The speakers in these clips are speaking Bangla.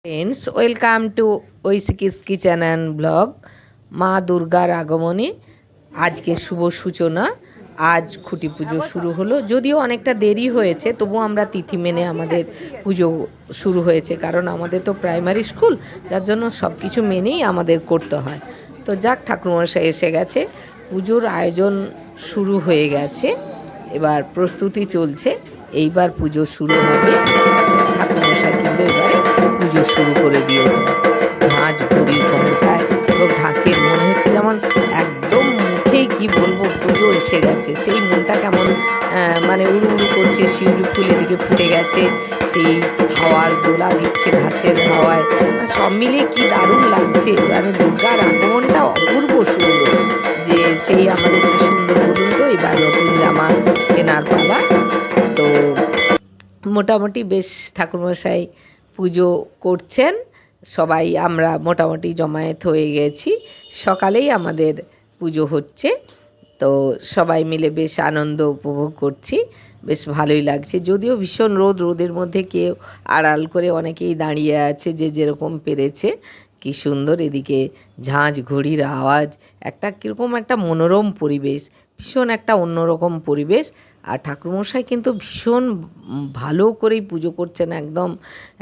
Friends, welcome to Oishiki's kitchen and blog. মা দুর্গার আগমনে আজকে শুভ সূচনা। আজ খুঁটি পুজো শুরু হলো, যদিও অনেকটা দেরি হয়েছে, তবু আমরা তিথি মেনে আমাদের পুজো শুরু হয়েছে, কারণ আমাদের তো প্রাইমারি স্কুল, যার জন্য সব কিছু মেনেই আমাদের করতে হয়। তো যাক, ঠাকুরমশাই এসে গেছে, পুজোর আয়োজন শুরু হয়ে গেছে, এবার প্রস্তুতি চলছে। এইবার পুজো শুরু হবে। ঠাকুরমশাই কিন্তু এবারে পুজো শুরু করে দিয়েছে। ঝাঁঝ ঘড়ি ঘন্টায় এবং ঢাকের, মনে হচ্ছে যেমন একদম মুখেই কি বলবো, পুজো এসে গেছে। সেই মনটা কেমন মানে উড়ু উড়ু করছে, শিউলি ফুল এদিকে ফুটে গেছে, সেই হাওয়ার দোলা দিচ্ছে ঘাসের হাওয়ায়, সব মিলিয়ে কি দারুণ লাগছে। মানে দুর্গার আগমনটা অপূর্ব সুন্দর, যে সেই আমাদের কি সুন্দর বলুন তো। এবার নতুন জামা কেনার পালা। তো মোটামুটি বেশ ঠাকুরমশাই পুজো করছেন, সবাই আমরা মোটামুটি জমায়েত হয়ে গেছি। সকালেই আমাদের পুজো হচ্ছে, তো সবাই মিলে বেশ আনন্দ উপভোগ করছি, বেশ ভালোই লাগছে। যদিও ভীষণ রোদ, রোদের মধ্যে কেউ আড়াল করে অনেকেই দাঁড়িয়ে আছে, যে যেরকম পেরেছে। কি সুন্দর এদিকে ঝাঁঝ ঘড়ির আওয়াজ, একটা কীরকম একটা মনোরম পরিবেশ, ভীষণ একটা অন্যরকম পরিবেশ। আর ঠাকুরমশাই কিন্তু ভীষণ ভালো করেই পুজো করছেন, একদম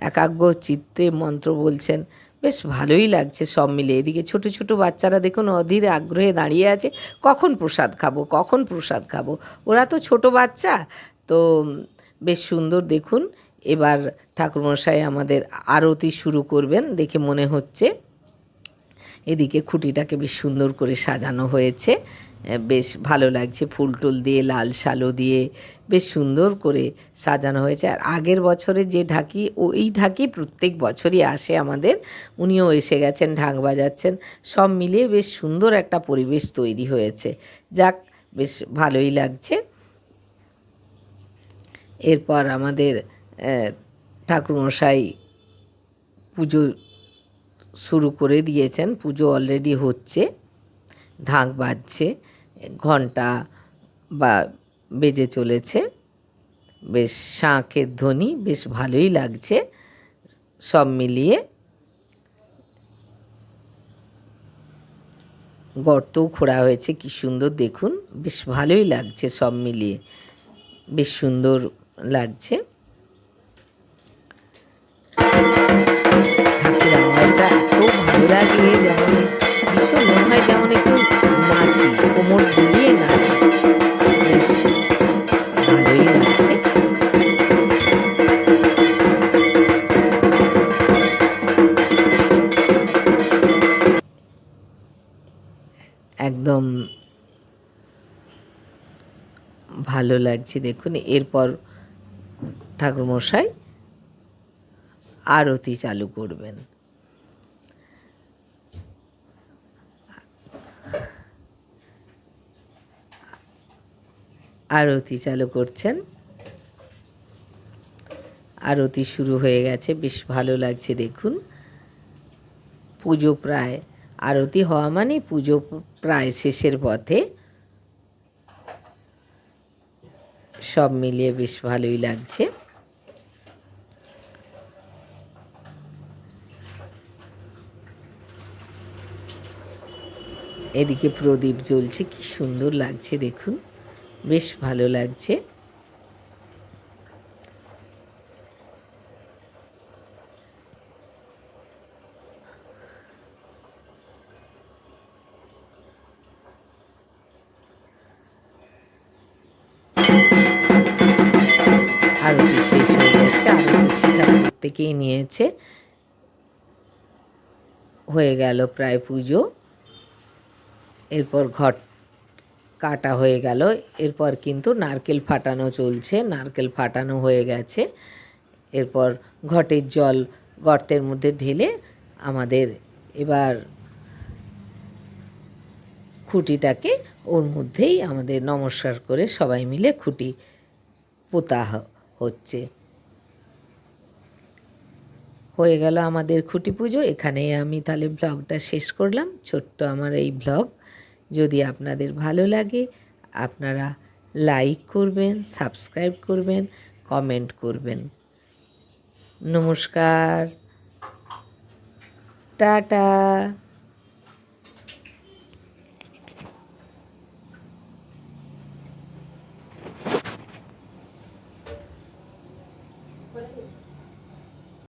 একাগ্র চিত্তে মন্ত্র বলছেন, বেশ ভালোই লাগছে সব মিলে। এদিকে ছোট ছোট বাচ্চারা দেখুন অধীর আগ্রহে দাঁড়িয়ে আছে, কখন প্রসাদ খাবো, কখন প্রসাদ খাবো। ওরা তো ছোট বাচ্চা, তো বেশ সুন্দর। দেখুন এবার ঠাকুরমশাই আমাদের আরতি শুরু করবেন দেখে মনে হচ্ছে। এদিকে খুঁটিটাকে বেশ সুন্দর করে সাজানো হয়েছে, বেশ ভালো লাগছে, ফুল টুল দিয়ে, লাল শালো দিয়ে বেশ সুন্দর করে সাজানো হয়েছে। আর আগের বছরে যে ঢাকি, ওই ঢাকি প্রত্যেক বছরই আসে আমাদের, উনিও এসে গেছেন, ঢাক বাজাচ্ছেন, সব মিলিয়ে বেশ সুন্দর একটা পরিবেশ তৈরি হয়েছে। যাক, বেশ ভালোই লাগছে। এরপর আমাদের ঠাকুরমশাই পুজো শুরু করে দিয়েছেন, পুজো অলরেডি হচ্ছে, ঢাক বাজছে, ঘণ্টা বা বেজে চলেছে, বেশ শাঁখের ধ্বনি, বেশ ভালোই লাগছে সব মিলিয়ে। গর্তও খোঁড়া হয়েছে, কি সুন্দর দেখুন, বেশ ভালোই লাগছে সব মিলিয়ে, বেশ সুন্দর লাগছে। ঢাকের আওয়াজটা এত ভালো লাগে, যেমন ভীষণ মনে হয় যেমন একটু নাচি, কোমর দুলিয়ে নাচি, বেশ ভালোই লাগছে। একদম ভালো লাগছে দেখুন। এরপর ঠাকুরমশাই আরতি চালু করবেন। আরতি চালু করছেন, আরতি শুরু হয়ে গেছে, বেশ ভালো লাগছে দেখুন। পুজো প্রায়, আরতি হওয়া মানে পুজো প্রায় শেষের পথে, সব মিলিয়ে বেশ ভালোই লাগছে। এদিকে প্রদীপ জ্বলছে, কি সুন্দর লাগছে দেখুন, বেশ ভালো লাগছে। আরতি শেষ হয়ে গেছে, আরতি শিখা প্রত্যেকেই নিয়েছে, হয়ে গেল প্রায় পুজো। এরপর ঘট কাটা হয়ে গেল, এরপর কিন্তু নারকেল ফাটানো চলছে, নারকেল ফাটানো হয়ে গেছে। এরপর ঘটের জল গর্তের মধ্যে ঢেলে আমাদের এবার খুঁটিটাকে ওর মধ্যেই আমাদের নমস্কার করে সবাই মিলে খুঁটি পোতা হচ্ছে। হয়ে গেল আমাদের খুঁটি পুজো। এখানেই আমি তাহলে ব্লগটা শেষ করলাম, ছোট্ট আমার এই ব্লগ। যদি আপনাদের ভালো লাগে, আপনারা লাইক করবেন, সাবস্ক্রাইব করবেন, কমেন্ট করবেন। নমস্কার। টাটা।